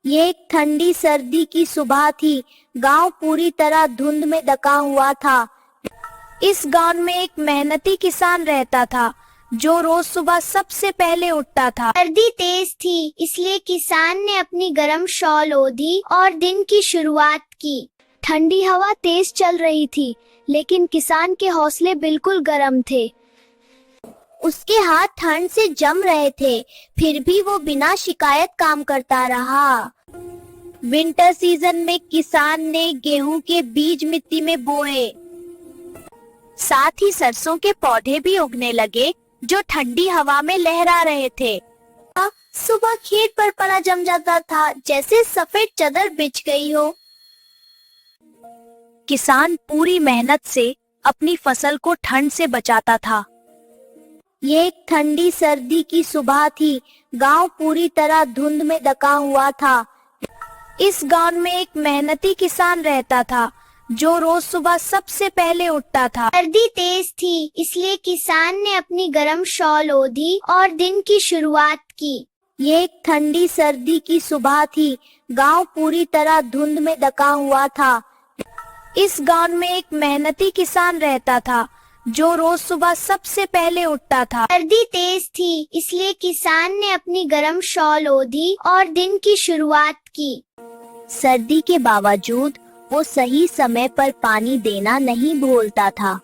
ये एक ठंडी सर्दी की सुबह थी। गांव पूरी तरह धुंध में ढका हुआ था। इस गांव में एक मेहनती किसान रहता था जो रोज सुबह सबसे पहले उठता था। सर्दी तेज थी, इसलिए किसान ने अपनी गर्म शॉल ओढ़ी और दिन की शुरुआत की। ठंडी हवा तेज चल रही थी, लेकिन किसान के हौसले बिल्कुल गर्म थे। उसके हाथ ठंड से जम रहे थे, फिर भी वो बिना शिकायत काम करता रहा। विंटर सीजन में किसान ने गेहूं के बीज मिट्टी में बोए। साथ ही सरसों के पौधे भी उगने लगे जो ठंडी हवा में लहरा रहे थे। सुबह खेत पर पला जम जाता था, जैसे सफेद चादर बिछ गई हो। किसान पूरी मेहनत से अपनी फसल को ठंड से बचाता था। ये एक ठंडी सर्दी की सुबह थी। गांव पूरी तरह धुंध में ढका हुआ था। इस गांव में एक मेहनती किसान रहता था जो रोज सुबह सबसे पहले उठता था। सर्दी तेज थी, इसलिए किसान ने अपनी गर्म शॉल ओढ़ी और दिन की शुरुआत की। ये एक ठंडी सर्दी की सुबह थी। गांव पूरी तरह धुंध में ढका हुआ था। इस गांव में एक मेहनती किसान रहता था जो रोज सुबह सबसे पहले उठता था। सर्दी तेज थी, इसलिए किसान ने अपनी गर्म शॉल ओढ़ी और दिन की शुरुआत की। सर्दी के बावजूद वो सही समय पर पानी देना नहीं भूलता था।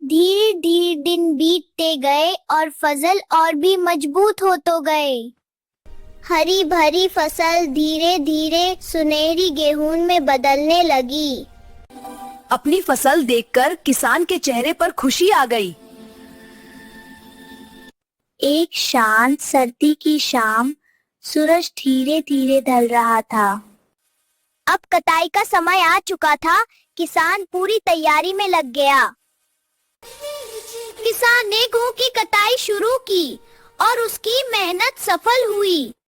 धीरे धीरे दिन बीतते गए और फसल और भी मजबूत होते गए। हरी भरी फसल धीरे धीरे सुनहरी गेहूं में बदलने लगी। अपनी फसल देखकर किसान के चेहरे पर खुशी आ गई। एक शांत सर्दी की शाम, सूरज धीरे धीरे ढल रहा था। अब कटाई का समय आ चुका था। किसान पूरी तैयारी में लग गया। किसान ने गेहूं की कटाई शुरू की और उसकी मेहनत सफल हुई।